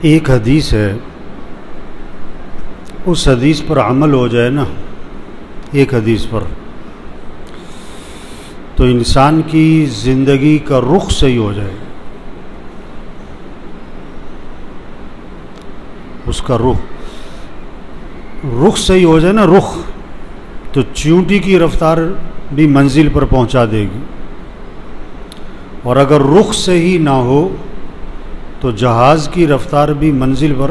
एक हदीस है, उस हदीस पर अमल हो जाए ना, एक हदीस पर, तो इंसान की ज़िंदगी का रुख सही हो जाए। उसका रुख सही हो जाए ना, रुख, तो चींटी की रफ्तार भी मंजिल पर पहुंचा देगी। और अगर रुख सही ना हो तो जहाज़ की रफ्तार भी मंजिल पर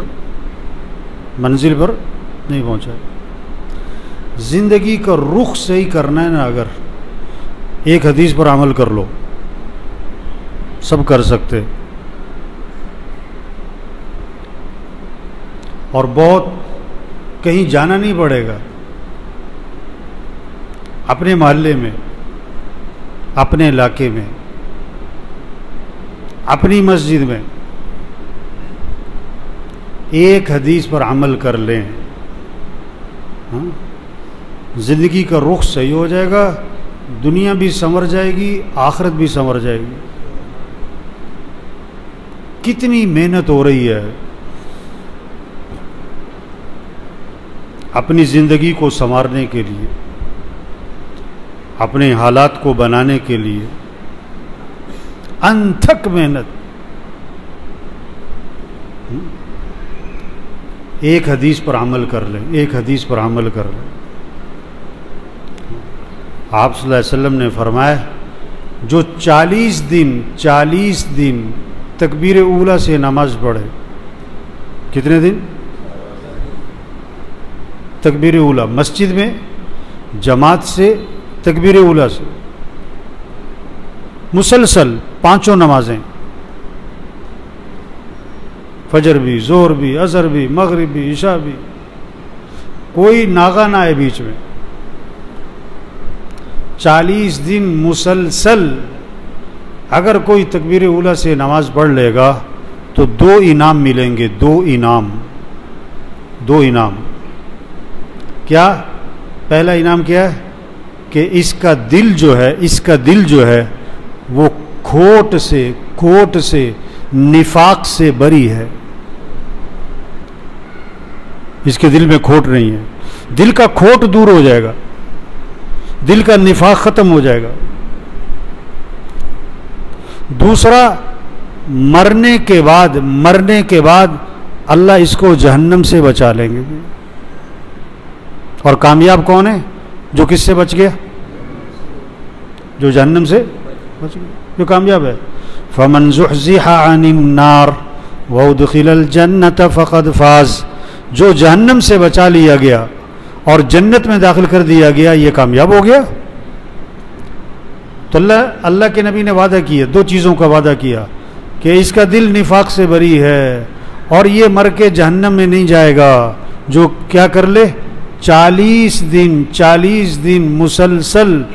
नहीं पहुंचाए। ज़िंदगी का रुख सही करना है ना, अगर एक हदीस पर अमल कर लो, सब कर सकते। और बहुत कहीं जाना नहीं पड़ेगा, अपने मोहल्ले में, अपने इलाके में, अपनी मस्जिद में एक हदीस पर अमल कर लें, ज़िंदगी का रुख सही हो जाएगा, दुनिया भी संवर जाएगी, आखिरत भी संवर जाएगी। कितनी मेहनत हो रही है अपनी ज़िंदगी को संवारने के लिए, अपने हालात को बनाने के लिए, अनथक मेहनत। एक हदीस पर अमल कर लें, एक हदीस पर अमल कर लें। आप सल्लल्लाहु अलैहि वसल्लम ने फरमाया, जो 40 दिन तकबीर ऊला से नमाज पढ़े। कितने दिन? तकबीर ऊला, मस्जिद में जमात से, तकबीर ऊला से मुसलसल 5 नमाजें, फजर भी, जोहर भी, असर भी, मगरिब भी, इशा भी, कोई नागा ना है बीच में। 40 दिन मुसलसल अगर कोई तकबीर ऊला से नमाज पढ़ लेगा तो 2 इनाम मिलेंगे। 2 इनाम। क्या? पहला इनाम क्या है कि इसका दिल जो है वो खोट से निफाक से बरी है। इसके दिल में खोट नहीं है, दिल का खोट दूर हो जाएगा, दिल का निफाक खत्म हो जाएगा। दूसरा, मरने के बाद अल्लाह इसको जहन्नम से बचा लेंगे। और कामयाब कौन है? जो किससे बच गया? जो जहन्नम से बच गया, जो कामयाब है। फमन ज़ुहज़िहा अनिन नार व उदखिलल जन्नत फ़क़द फ़ाज़। जो जहन्नम से बचा लिया गया और जन्नत में दाखिल कर दिया गया, ये कामयाब हो गया। तो अल्लाह के नबी ने वादा किया, 2 चीज़ों का वादा किया कि इसका दिल निफाक से बरी है और ये मर के जहन्नम में नहीं जाएगा। जो क्या कर ले? 40 दिन मुसलसल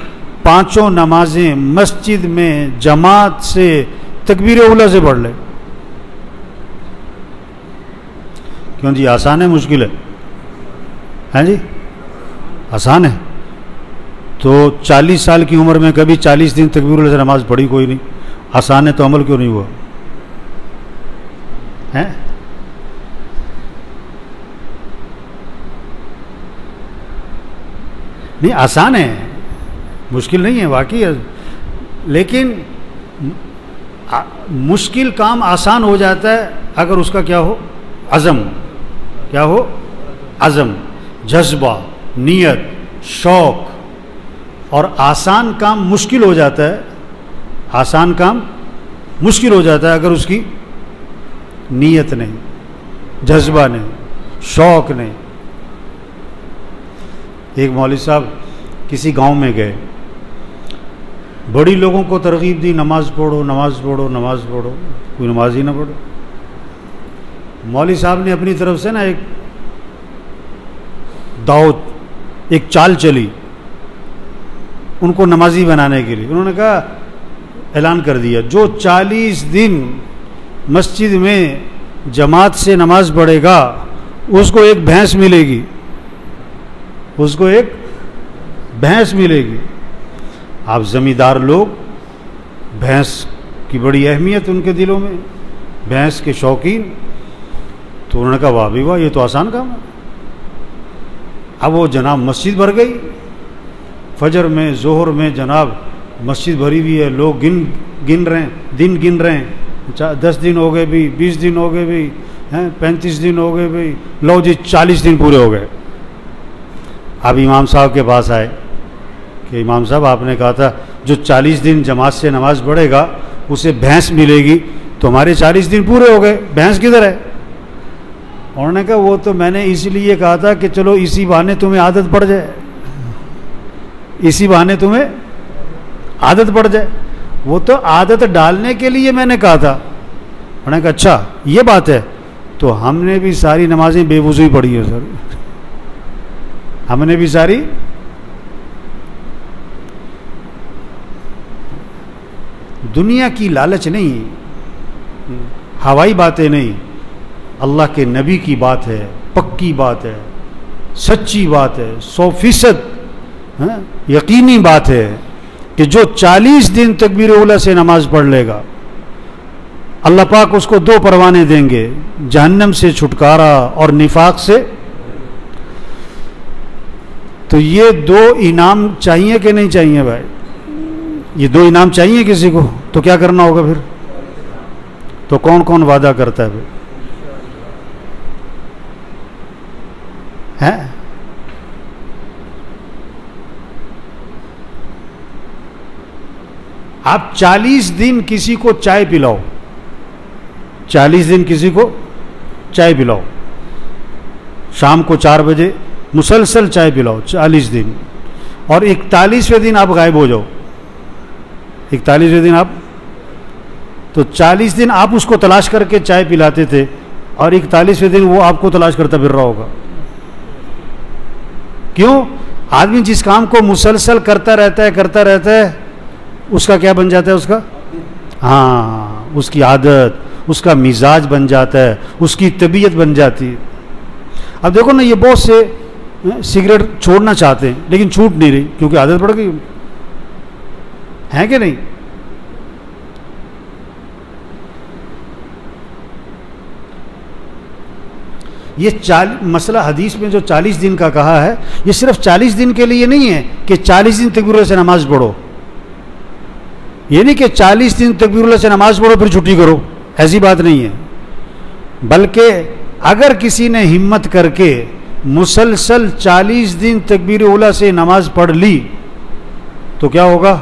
5 नमाजें मस्जिद में जमात से तकबीर उला से पढ़ ले। क्यों जी? आसान है मुश्किल है? हैं जी? आसान है। तो 40 साल की उम्र में कभी 40 दिन तकबीर उला से नमाज पढ़ी कोई नहीं। आसान है तो अमल क्यों नहीं हुआ? हैं? नहीं, आसान है, मुश्किल नहीं है, वाकई है। लेकिन मुश्किल काम आसान हो जाता है अगर उसका क्या हो? अज़म। क्या हो? अज़म, जज्बा, नीयत, शौक। और आसान काम मुश्किल हो जाता है, आसान काम मुश्किल हो जाता है अगर उसकी नीयत नहीं, जज्बा नहीं, शौक नहीं। एक मौलवी साहब किसी गांव में गए, बड़ी लोगों को तरगीब दी, नमाज पढ़ो, नमाज पढ़ो, नमाज पढ़ो। कोई नमाज ही ना पढ़ो। मौलवी साहब ने अपनी तरफ से ना एक दावत, एक चाल चली उनको नमाजी बनाने के लिए। उन्होंने कहा, ऐलान कर दिया, जो 40 दिन मस्जिद में जमात से नमाज पढ़ेगा उसको एक भैंस मिलेगी, उसको एक भैंस मिलेगी। आप जमींदार लोग, भैंस की बड़ी अहमियत उनके दिलों में, भैंस के शौकीन। तो उन्होंने कहा वाह भी वाह, ये तो आसान काम है। अब वो जनाब मस्जिद भर गई, फजर में जोहर में जनाब मस्जिद भरी हुई है, लोग गिन रहे हैं, दिन गिन रहे हैं, 10 दिन हो गए भी, 20 दिन हो गए भी, हैं 35 दिन हो गए भी, लो जी 40 दिन पूरे हो गए। अब इमाम साहब के पास आए कि इमाम साहब आपने कहा था जो 40 दिन जमात से नमाज पढ़ेगा उसे भैंस मिलेगी, तो हमारे 40 दिन पूरे हो गए, भैंस किधर है? उन्होंने कहा वो तो मैंने इसलिए कहा था कि चलो इसी बहाने तुम्हें आदत पड़ जाए, इसी बहाने तुम्हें आदत पड़ जाए, वो तो आदत डालने के लिए मैंने कहा था। उन्होंने कहा अच्छा ये बात है, तो हमने भी सारी नमाजें बेवुज़ू ही पढ़ी है सर, हमने भी सारी। दुनिया की लालच नहीं, हवाई बातें नहीं, अल्लाह के नबी की बात है, पक्की बात है, सच्ची बात है, 100% यकीनी बात है कि जो 40 दिन तकबीर उला से नमाज पढ़ लेगा, अल्लाह पाक उसको 2 परवाने देंगे, जहन्नम से छुटकारा और निफाक से। तो ये 2 इनाम चाहिए कि नहीं चाहिए भाई? ये 2 इनाम चाहिए किसी को, तो क्या करना होगा फिर? तो कौन कौन वादा करता है भाई? है आप 40 दिन किसी को चाय पिलाओ, 40 दिन किसी को चाय पिलाओ, शाम को 4 बजे मुसलसल चाय पिलाओ 40 दिन, और 41वें दिन आप गायब हो जाओ, 41वें दिन आप, तो 40 दिन आप उसको तलाश करके चाय पिलाते थे और 41वें दिन वो आपको तलाश करता फिर रहा होगा। क्यों? आदमी जिस काम को मुसलसल करता रहता है उसका क्या बन जाता है? उसका, हाँ, उसकी आदत, उसका मिजाज बन जाता है, उसकी तबीयत बन जाती है। अब देखो ना, ये बहुत से सिगरेट छोड़ना चाहते हैं लेकिन छूट नहीं रही क्योंकि आदत पड़ गई है कि नहीं? ये मसला हदीस में जो 40 दिन का कहा है, ये सिर्फ 40 दिन के लिए नहीं है कि 40 दिन तकबीर से नमाज पढ़ो, ये नहीं कि 40 दिन तकबीर से नमाज पढ़ो फिर छुट्टी करो, ऐसी बात नहीं है। बल्कि अगर किसी ने हिम्मत करके मुसलसल 40 दिन तकबीर उला से नमाज पढ़ ली तो क्या होगा?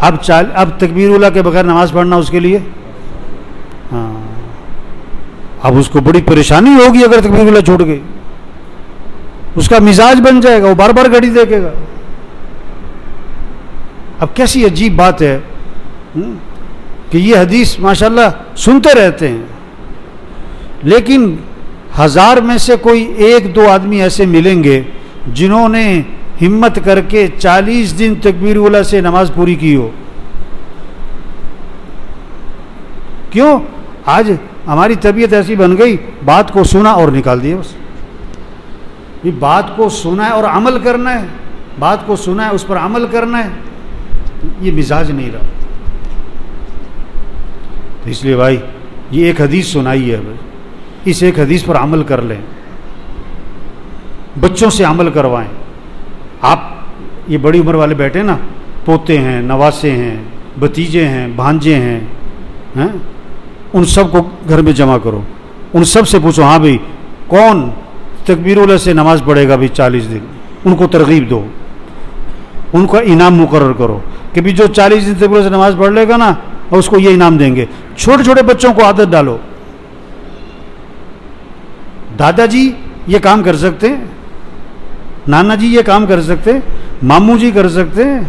अब तकबीर उला के बगैर नमाज पढ़ना उसके लिए, हाँ, अब उसको बड़ी परेशानी होगी अगर तकबीर उला छोड़ गई, उसका मिजाज बन जाएगा, वो बार बार घड़ी देखेगा। अब कैसी अजीब बात है कि ये हदीस माशाल्लाह सुनते रहते हैं, लेकिन 1000 में से कोई 1-2 आदमी ऐसे मिलेंगे जिन्होंने हिम्मत करके 40 दिन तकबीर उला से नमाज पूरी की हो। क्यों? आज हमारी तबीयत ऐसी बन गई, बात को सुना और निकाल दिया बस। ये बात को सुना है और अमल करना है, बात को सुना है उस पर अमल करना है, ये मिजाज नहीं रहा। तो इसलिए भाई ये एक हदीस सुनाई है, इस एक हदीस पर अमल कर लें, बच्चों से अमल करवाएं। आप ये बड़ी उम्र वाले बैठे ना, पोते हैं, नवासे हैं, भतीजे हैं, भांजे हैं, उन सब को घर में जमा करो, उन सब से पूछो हाँ भाई कौन तकबीर से नमाज पढ़ेगा भाई 40 दिन, उनको तरगीब दो, उनका इनाम मुकर्रर करो कि भी जो 40 दिन तकबीर से नमाज पढ़ लेगा ना और उसको ये इनाम देंगे। छोटे छोटे बच्चों को आदत डालो, दादाजी ये काम कर सकते हैं, नाना जी ये काम कर सकते हैं, मामू जी कर सकते हैं,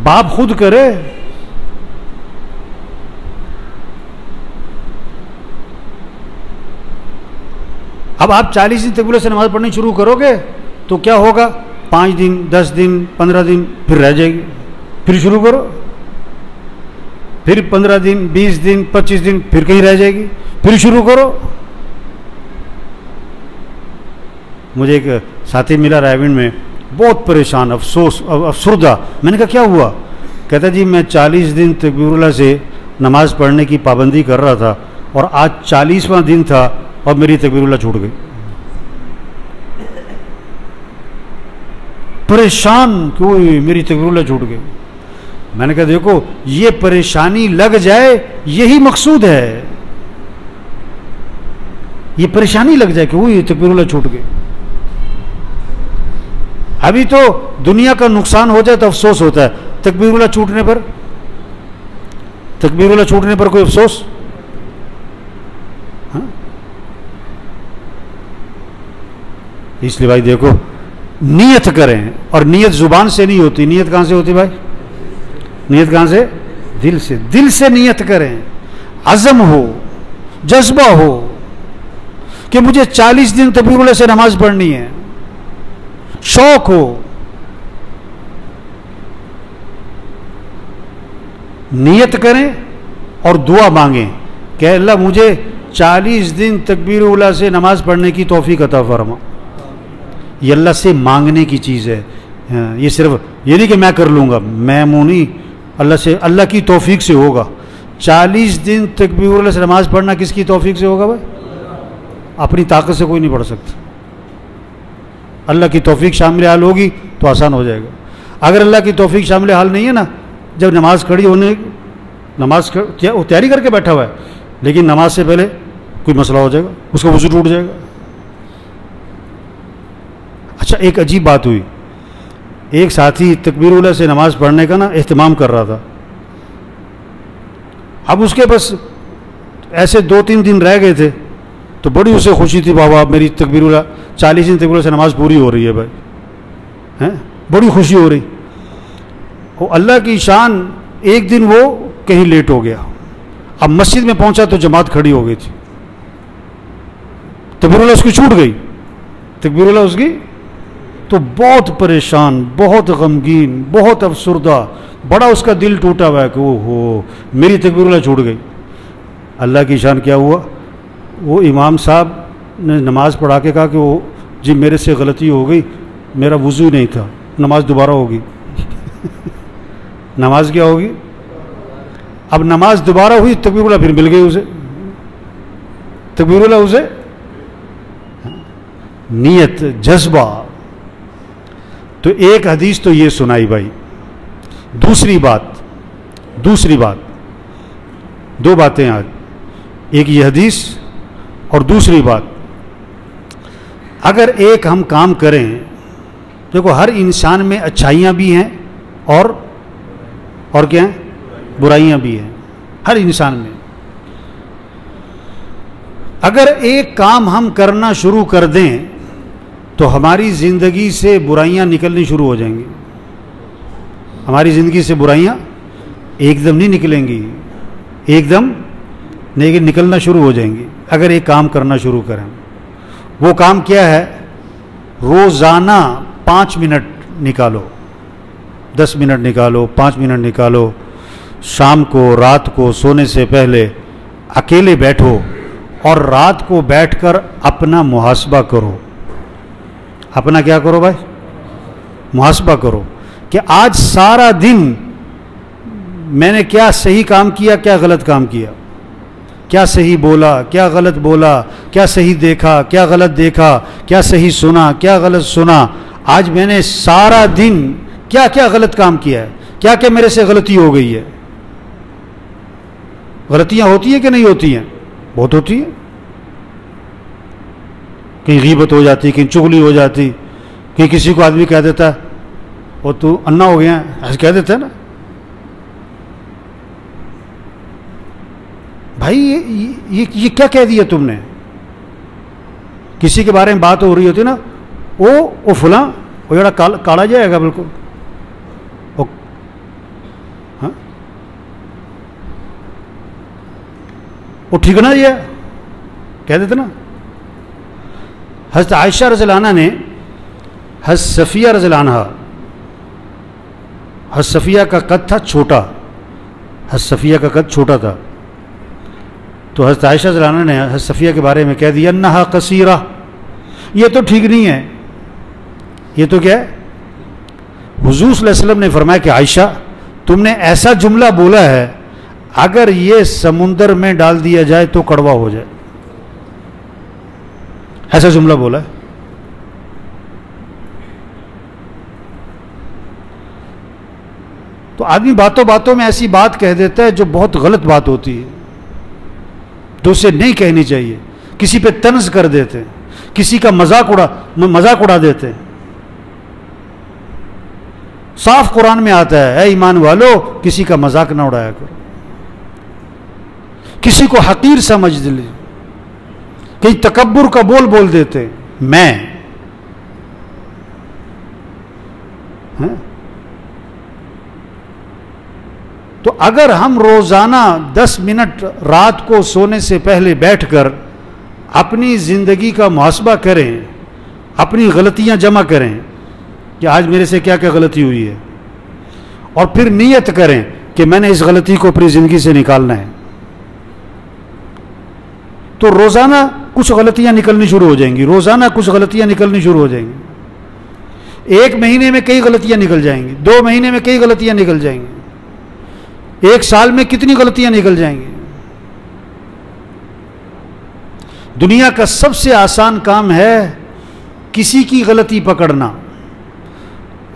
बाप खुद करे। अब आप 40 दिन तकबीर से नमाज पढ़नी शुरू करोगे तो क्या होगा? 5 दिन, 10 दिन, 15 दिन फिर रह जाएगी, फिर शुरू करो, फिर 15 दिन, 20 दिन, 25 दिन फिर कहीं रह जाएगी, फिर शुरू करो। मुझे एक साथी मिला रायविंड में, बहुत परेशान, अफसोस, अफसुर्दा। मैंने कहा क्या हुआ? कहता जी मैं 40 दिन तकबीर से नमाज पढ़ने की पाबंदी कर रहा था और आज 40वां दिन था और मेरी तकबीरुल्लाह छूट गई। परेशान क्यों, मेरी तकबीरुल्लाह छूट गई। मैंने कहा देखो ये परेशानी लग जाए यही मकसूद है, ये परेशानी लग जाए कि वो ये तकबीरुल्लाह छूट गई। अभी तो दुनिया का नुकसान हो जाए तो अफसोस होता है, तकबीरुल्लाह छूटने पर, तकबीरुल्लाह छूटने पर कोई अफसोस? हाँ? इसलिए भाई देखो नियत करें, और नियत जुबान से नहीं होती, नियत कहां से होती भाई? नियत कहां से? दिल से नियत करें, अज़म हो, जज्बा हो कि मुझे 40 दिन तकबीरुल्लाह से नमाज पढ़नी है, शौक हो। नियत करें और दुआ मांगें कि अल्लाह मुझे 40 दिन तकबीरुल्लाह से नमाज पढ़ने की तौफीक अता फरमा। ये अल्लाह से मांगने की चीज़ है, ये सिर्फ ये नहीं कि मैं कर लूँगा, मैं मुँह नहीं, अल्लाह से, अल्लाह की तौफीक से होगा। 40 दिन तकबीरुल्लाह से नमाज पढ़ना किसकी तौफीक से होगा भाई? अपनी ताकत से कोई नहीं पढ़ सकता। अल्लाह की तौफीक शामिल हाल होगी तो आसान हो जाएगा। अगर अल्लाह की तौफीक शामिल हाल नहीं है ना, जब नमाज खड़ी होने, नमाज तैयारी करके बैठा हुआ है, लेकिन नमाज से पहले कोई मसला हो जाएगा, उसका वज़ू टूट जाएगा। अच्छा, एक अजीब बात हुई, एक साथी तकबीरुल्लाह से नमाज पढ़ने का ना एहतमाम कर रहा था। अब उसके बस ऐसे 2-3 दिन रह गए थे, तो बड़ी उसे खुशी थी, बाबा मेरी तकबीरुल्लाह 40 दिन तकबीरुल्लाह से नमाज पूरी हो रही है भाई, हैं, बड़ी खुशी हो रही। वो अल्लाह की शान, एक दिन वो कहीं लेट हो गया, अब मस्जिद में पहुंचा तो जमात खड़ी हो गई थी, तकबीरुल्लाह उसकी छूट गई, तकबीरुल्लाह उसकी, तो बहुत परेशान, बहुत गमगीन, बहुत अफसुर्दा, बड़ा उसका दिल टूटा हुआ है कि ओहो मेरी तकबीरुल्लाह छूट गई। अल्लाह की शान क्या हुआ, वो इमाम साहब ने नमाज पढ़ा के कहा कि वो जी मेरे से गलती हो गई, मेरा वुज़ू ही नहीं था, नमाज दोबारा होगी। नमाज क्या होगी? अब नमाज दोबारा हुई, तकबीरुल्लाह फिर मिल गई उसे, तकबीरुल्लाह उसे। नियत, जज्बा। तो एक हदीस तो ये सुनाई भाई। दूसरी बात, दो बातें आज, एक ये हदीस और दूसरी बात, अगर एक हम काम करें, देखो हर इंसान में अच्छाइयाँ भी हैं और क्या हैं, बुराइयाँ भी हैं, हर इंसान में। अगर एक काम हम करना शुरू कर दें तो हमारी ज़िंदगी से बुराइयाँ निकलनी शुरू हो जाएंगी। हमारी ज़िंदगी से बुराइयाँ एकदम नहीं निकलेंगी, एकदम लेकिन निकलना शुरू हो जाएंगी अगर एक काम करना शुरू करें। वो काम क्या है? रोज़ाना 5 मिनट निकालो, 10 मिनट निकालो, 5 मिनट निकालो, शाम को, रात को सोने से पहले अकेले बैठो और रात को बैठकर अपना मुहासबा करो। अपना क्या करो भाई? मुहासबा करो कि आज सारा दिन मैंने क्या सही काम किया, क्या गलत काम किया, क्या सही बोला, क्या गलत बोला, क्या सही देखा, क्या गलत देखा, क्या सही सुना, क्या गलत सुना। आज मैंने सारा दिन क्या क्या गलत काम किया है, क्या क्या मेरे से गलती हो गई है। गलतियां होती हैं कि नहीं होती हैं? बहुत होती हैं। कहीं गीबत हो जाती, कहीं चुगली हो जाती, कहीं किसी को आदमी कह देता है और तू अन्ना हो गया, ऐसे कह देता है ना भाई, ये क्या कह दिया तुमने। किसी के बारे में बात हो रही होती ना, वो फुला, वो जरा काला जाएगा बिल्कुल, हाँ वो ठीक ना ये कह देते ना। हज़रत आयशा रज़ियल्लाहु अन्हा ने हज़रत सफ़िया रज़ियल्लाहु अन्हा, हज़रत सफ़िया का कद था छोटा, हज़रत सफ़िया का कद छोटा था, तो हज़रत आयशा रज़ियल्लाहु अन्हा ने हज़रत सफ़िया के बारे में कह दिया अन्नहा कसीरा, ये तो ठीक नहीं है, ये तो क्या है। हुज़ूर सल्लल्लाहु अलैहि वसल्लम ने फरमाया कि आयशा तुमने ऐसा जुमला बोला है, अगर ये समुंदर में डाल दिया जाए तो कड़वा हो जाए, ऐसा जुमला बोला है। तो आदमी बातों बातों में ऐसी बात कह देता है जो बहुत गलत बात होती है, जो उसे नहीं कहनी चाहिए। किसी पे तंज कर देते हैं, किसी का मजाक उड़ा देते हैं। साफ कुरान में आता है, ऐ ईमान वालो किसी का मजाक ना उड़ाया करो, किसी को हकीर समझ ले, कहीं तकब्बुर का बोल देते हैं, मैं है? तो अगर हम रोजाना 10 मिनट रात को सोने से पहले बैठकर अपनी जिंदगी का मुहासबा करें, अपनी गलतियां जमा करें कि आज मेरे से क्या क्या गलती हुई है, और फिर नियत करें कि मैंने इस गलती को अपनी जिंदगी से निकालना है, तो रोजाना कुछ गलतियां निकलनी शुरू हो जाएंगी, रोजाना कुछ गलतियां निकलनी शुरू हो जाएंगी। 1 महीने में कई गलतियां निकल जाएंगी, 2 महीने में कई गलतियां निकल जाएंगी, 1 साल में कितनी गलतियां निकल जाएंगी। दुनिया का सबसे आसान काम है किसी की गलती पकड़ना,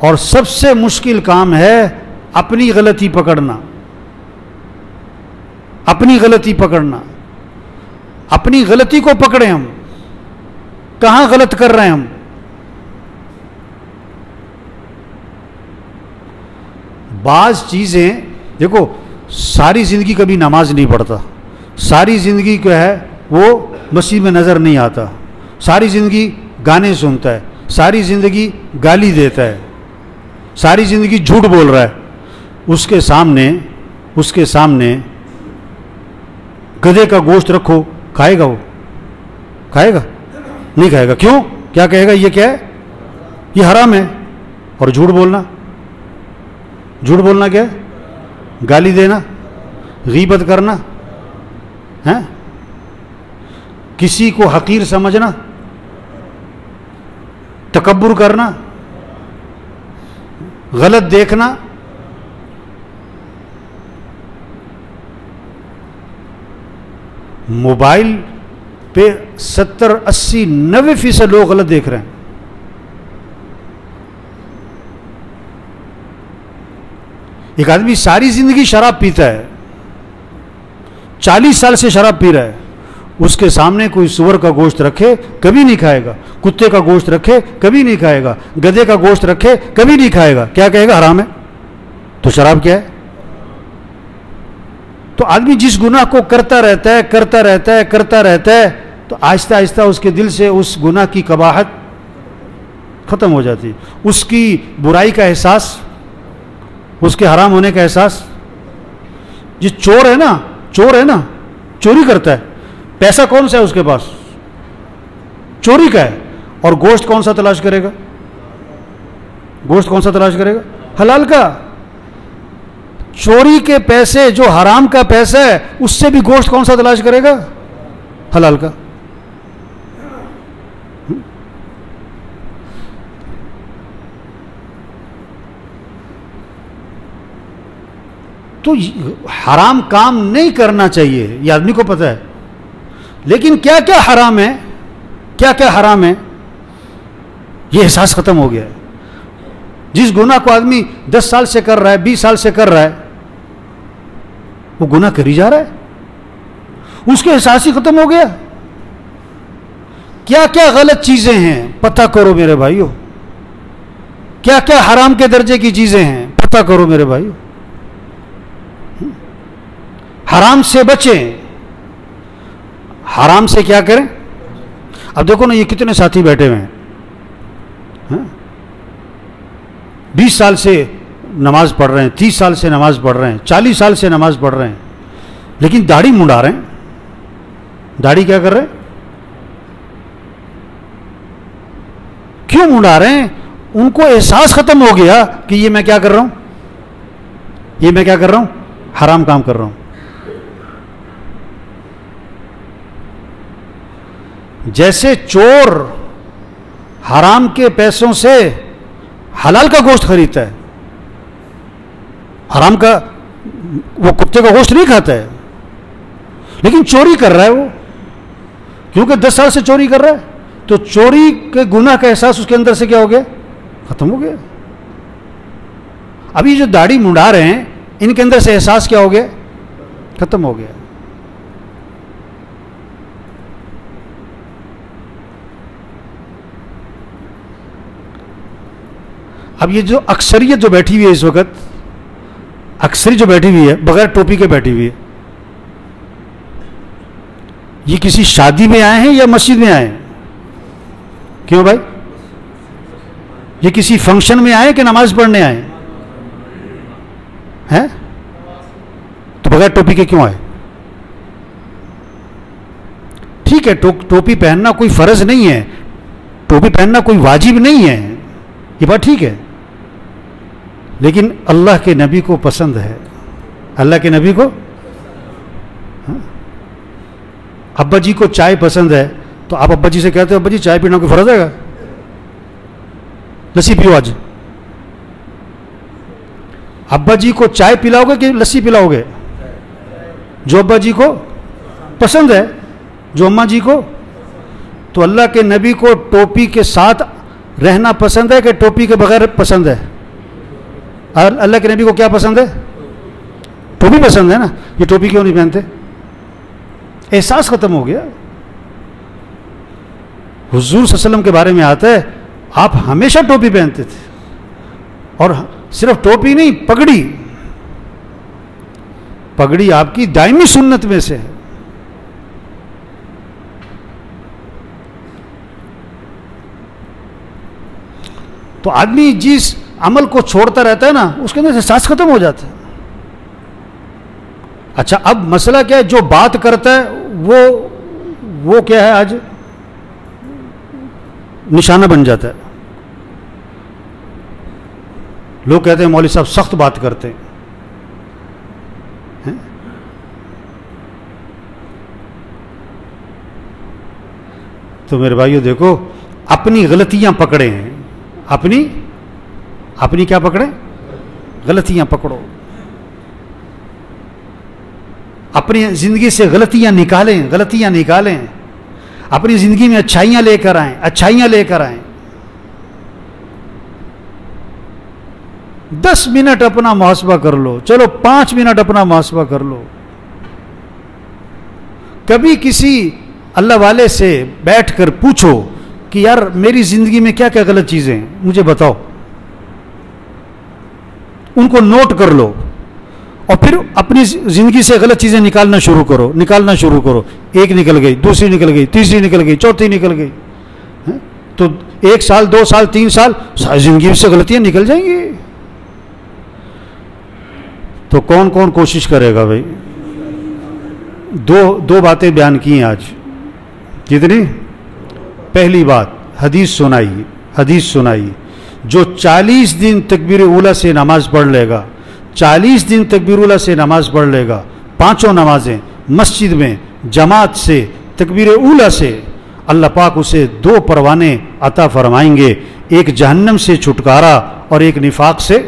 और सबसे मुश्किल काम है अपनी गलती पकड़ना। अपनी गलती पकड़ना, अपनी गलती को पकड़े हम, कहां गलत कर रहे हैं हम। बाज चीजें देखो, सारी जिंदगी कभी नमाज नहीं पढ़ता, सारी जिंदगी क्या है वो मस्जिद में नजर नहीं आता, सारी जिंदगी गाने सुनता है, सारी जिंदगी गाली देता है, सारी जिंदगी झूठ बोल रहा है, उसके सामने गधे का गोश्त रखो, खाएगा वो? खाएगा? नहीं खाएगा। क्यों? क्या कहेगा? ये क्या है? ये हराम है। और झूठ बोलना क्या है? गाली देना, गीबत करना है, किसी को हकीर समझना, तकब्बुर करना, गलत देखना। मोबाइल पे 70, 80, 90% लोग गलत देख रहे हैं। एक आदमी सारी जिंदगी शराब पीता है, 40 साल से शराब पी रहा है, उसके सामने कोई सुअर का गोश्त रखे कभी नहीं खाएगा, कुत्ते का गोश्त रखे कभी नहीं खाएगा, गधे का गोश्त रखे कभी नहीं खाएगा। क्या कहेगा? हराम है। तो शराब क्या है? तो आदमी जिस गुनाह को करता रहता है, तो आहिस्ता आहिस्ता उसके दिल से उस गुनाह की कबाहत खत्म हो जाती है, उसकी बुराई का एहसास, उसके हराम होने का एहसास। जिस चोर है ना, चोरी करता है, पैसा कौन सा है उसके पास? चोरी का है। और गोश्त कौन सा तलाश करेगा? हलाल का। चोरी के पैसे जो हराम का पैसा है, उससे भी गोश्त कौन सा तलाश करेगा? हलाल का। तो हराम काम नहीं करना चाहिए, ये आदमी को पता है, लेकिन क्या क्या हराम है, ये एहसास खत्म हो गया है। जिस गुनाह को आदमी 10 साल से कर रहा है, 20 साल से कर रहा है, वो गुनाह करी जा रहा है, उसके एहसास ही खत्म हो गया। क्या क्या गलत चीजें हैं पता करो मेरे भाइयों, क्या क्या हराम के दर्जे की चीजें हैं पता करो मेरे भाइयों। हराम से बचें। हराम से क्या करें? अब देखो ना, ये कितने साथी बैठे हुए हैं, 20 साल से नमाज पढ़ रहे हैं, 30 साल से नमाज पढ़ रहे हैं, 40 साल से नमाज पढ़ रहे हैं, लेकिन दाढ़ी मुंडा रहे हैं। दाढ़ी क्या कर रहे हैं? क्यों मुंडा रहे हैं? उनको एहसास खत्म हो गया कि ये मैं क्या कर रहा हूं, हराम काम कर रहा हूं। जैसे चोर हराम के पैसों से हलाल का गोश्त खरीदता है, हराम का वो कुत्ते का गोश्त नहीं खाता है, लेकिन चोरी कर रहा है वो, क्योंकि 10 साल से चोरी कर रहा है, तो चोरी के गुनाह का एहसास उसके अंदर से क्या हो गया, खत्म हो गया। अभी जो दाढ़ी मुंडा रहे हैं, इनके अंदर से एहसास क्या हो गया, खत्म हो गया। अब ये जो अक्सरियत जो बैठी हुई है इस वक्त, अक्सरी जो बैठी हुई है बगैर टोपी के बैठी हुई है, ये किसी शादी में आए हैं या मस्जिद में आए हैं? क्यों भाई, ये किसी फंक्शन में आए कि नमाज पढ़ने आए हैं? तो बगैर टोपी के क्यों आए? ठीक है, टोपी पहनना कोई फर्ज नहीं है, टोपी पहनना कोई वाजिब नहीं है, ये बात ठीक है, लेकिन अल्लाह के नबी को पसंद है, अल्लाह के नबी को। हाँ? अब्बा जी को चाय पसंद है, तो आप अब्बा जी से कहते हो अब्बा जी चाय पीना कोई फर्ज है? लस्सी पियो आज। अब्बा जी को चाय पिलाओगे कि लस्सी पिलाओगे? जो अब्बा जी को पसंद है, जो अम्मा जी को। तो अल्लाह के नबी को टोपी के साथ रहना पसंद है कि टोपी के बगैर पसंद है? और अल्लाह के नबी को क्या पसंद है? टोपी पसंद है ना, ये टोपी क्यों नहीं पहनते? एहसास खत्म हो गया। हुजूर सल्लल्लाहु अलैहि वसल्लम के बारे में आता है, आप हमेशा टोपी पहनते थे, और सिर्फ टोपी नहीं, पगड़ी, पगड़ी आपकी दायमी सुन्नत में से है। तो आदमी जिस अमल को छोड़ता रहता है ना, उसके अंदर एहसास खत्म हो जाता है। अच्छा, अब मसला क्या है, जो बात करता है वो क्या है, आज निशाना बन जाता है। लोग कहते हैं मौलवी साहब सख्त बात करते हैं, हैं? तो मेरे भाइयों देखो, अपनी गलतियां पकड़े हैं, अपनी क्या पकड़े? गलतियां पकड़ो, अपनी जिंदगी से गलतियां निकालें, अपनी जिंदगी में अच्छाइयां लेकर आएं। 10 मिनट अपना मुहासबा कर लो, चलो 5 मिनट अपना मुहासबा कर लो। कभी किसी अल्लाह वाले से बैठकर पूछो कि यार मेरी जिंदगी में क्या क्या गलत चीजें हैं, मुझे बताओ। उनको नोट कर लो और फिर अपनी जिंदगी से गलत चीजें निकालना शुरू करो। एक निकल गई, दूसरी निकल गई, तीसरी निकल गई, चौथी निकल गई, है? तो 1 साल, 2 साल, 3 साल, सारी जिंदगी से गलतियां निकल जाएंगी। तो कौन कौन कोशिश करेगा भाई? दो बातें बयान की हैं आज। कितनी? पहली बात, हदीस सुनाई, जो 40 दिन तकबीर उला से नमाज पढ़ लेगा, 40 दिन तकबीर उला से नमाज पढ़ लेगा, 5 नमाजें मस्जिद में जमात से तकबीर उला से, अल्लाह पाक उसे 2 परवाने अता फरमाएंगे, एक जहन्नम से छुटकारा और एक निफाक से।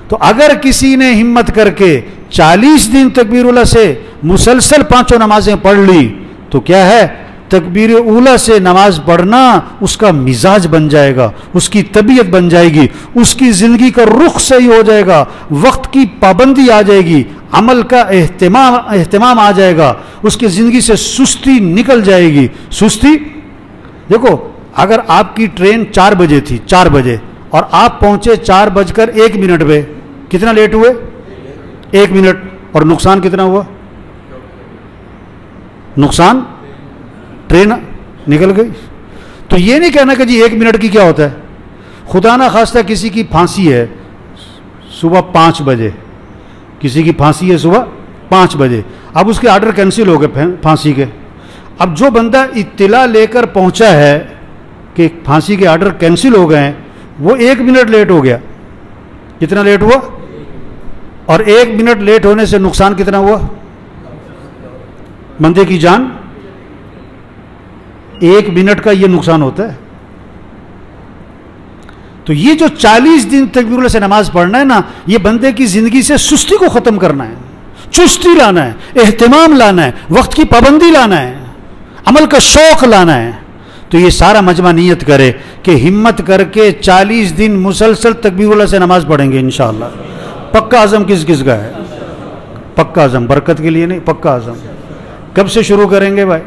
तो अगर किसी ने हिम्मत करके 40 दिन तकबीर उला से मुसलसल 5 नमाजें पढ़ ली, तो क्या है, तकबीर उला से नमाज पढ़ना उसका मिजाज बन जाएगा, उसकी तबीयत बन जाएगी, उसकी जिंदगी का रुख सही हो जाएगा, वक्त की पाबंदी आ जाएगी, अमल का एहतमाम आ जाएगा, उसकी जिंदगी से सुस्ती निकल जाएगी। सुस्ती देखो, अगर आपकी ट्रेन 4 बजे थी, 4 बजे, और आप पहुंचे 4:01 पे, कितना लेट हुए? 1 मिनट। और नुकसान कितना हुआ? नुकसान, ट्रेन निकल गई। तो ये नहीं कहना कि जी 1 मिनट की क्या होता है। खुदा ना खास्ता किसी की फांसी है सुबह 5 बजे, किसी की फांसी है सुबह 5 बजे, अब उसके आर्डर कैंसिल हो गए फांसी के। अब जो बंदा इत्तिला लेकर पहुंचा है कि फांसी के आर्डर कैंसिल हो गए हैं, वो 1 मिनट लेट हो गया। कितना लेट हुआ? और 1 मिनट लेट होने से नुकसान कितना हुआ? बंदे की जान। 1 मिनट का ये नुकसान होता है। तो ये जो 40 दिन तकबीरुल्लाह से नमाज पढ़ना है ना, ये बंदे की ज़िंदगी से सुस्ती को ख़त्म करना है, चुस्ती लाना है, एहतिमाम लाना है, वक्त की पाबंदी लाना है, अमल का शौक़ लाना है। तो ये सारा मजमा नियत करे कि हिम्मत करके 40 दिन मुसलसल तकबीरुल्लाह से नमाज पढ़ेंगे इंशाअल्लाह। पक्का आज़म किस किस का है? पक्का आज़म, बरकत के लिए नहीं, पक्का आज़म। कब से शुरू करेंगे भाई?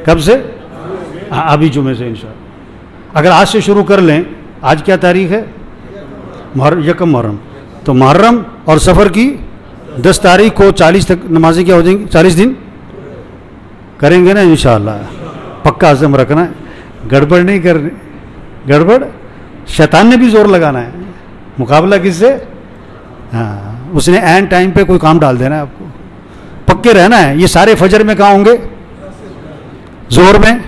कब से? अभी जुमे से इंशाअल्लाह। अगर आज से शुरू कर लें, आज क्या तारीख है? यकम मुहर्रम, तो मुहर्रम और सफ़र की 10 तारीख को 40 तक नमाजें क्या हो जाएंगी? 40 दिन करेंगे ना इंशाअल्लाह। पक्का आज़म रखना है, गड़बड़ नहीं करनी। गड़बड़ शैतान ने भी जोर लगाना है, मुकाबला किससे? हाँ, उसने एंड टाइम पे कोई काम डाल देना है आपको। पक्के रहना है। ये सारे फजर में कहाँ होंगे? जोर में,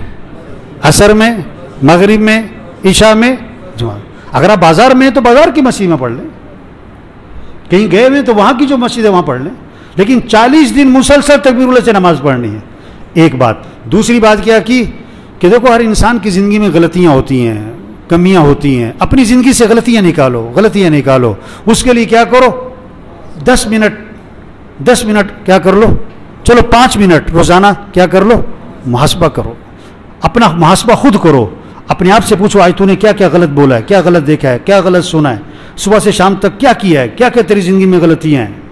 असर में, मगरिब में, इशा में, जुमा। अगर आप बाजार में हैं तो बाजार की मस्जिद में पढ़ लें, कहीं गए हुए तो वहाँ की जो मस्जिद है वहाँ पढ़ लें, लेकिन 40 दिन मुसलसल तकबीरुल्लाह से नमाज पढ़नी है। एक बात। दूसरी बात क्या की कि देखो हर इंसान की ज़िंदगी में गलतियाँ होती हैं, कमियाँ होती हैं। अपनी ज़िंदगी से गलतियाँ निकालो। उसके लिए क्या करो? 10 मिनट क्या कर लो? चलो 5 मिनट रोज़ाना क्या कर लो? मुहासबा करो। अपना मुहासबा खुद करो। अपने आप से पूछो, आज तूने क्या क्या गलत बोला है, क्या गलत देखा है, क्या गलत सुना है, सुबह से शाम तक क्या किया है, क्या क्या तेरी ज़िंदगी में गलतियाँ हैं।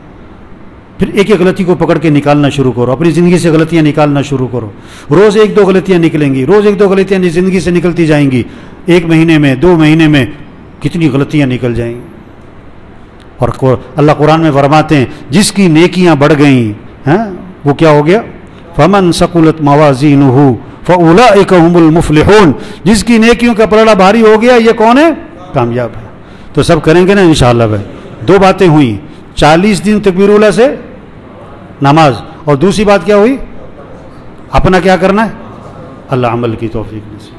फिर एक एक गलती को पकड़ के निकालना शुरू करो, अपनी ज़िंदगी से गलतियाँ निकालना शुरू करो। रोज़ 1-2 गलतियाँ निकलेंगी, रोज़ 1-2 गलतियाँ ज़िंदगी से निकलती जाएंगी। 1 महीने में, 2 महीने में कितनी गलतियाँ निकल जाएंगी। और अल्लाह कुरान में फरमाते हैं, जिसकी नेकियाँ बढ़ गई हैं वो क्या हो गया? फमन सकुलत मवाज़ीनुहु फउलाइका हुमुल मुफ्लिहून। जिसकी नेकियों का पलड़ा भारी हो गया, ये कौन है? कामयाब है। तो सब करेंगे ना इंशाअल्लाह भाई। 2 बातें हुई, 40 दिन तकबीरुल्लाह से नमाज, और दूसरी बात क्या हुई? अपना क्या करना है? अल्लाह अमल की तौफीक नसीब।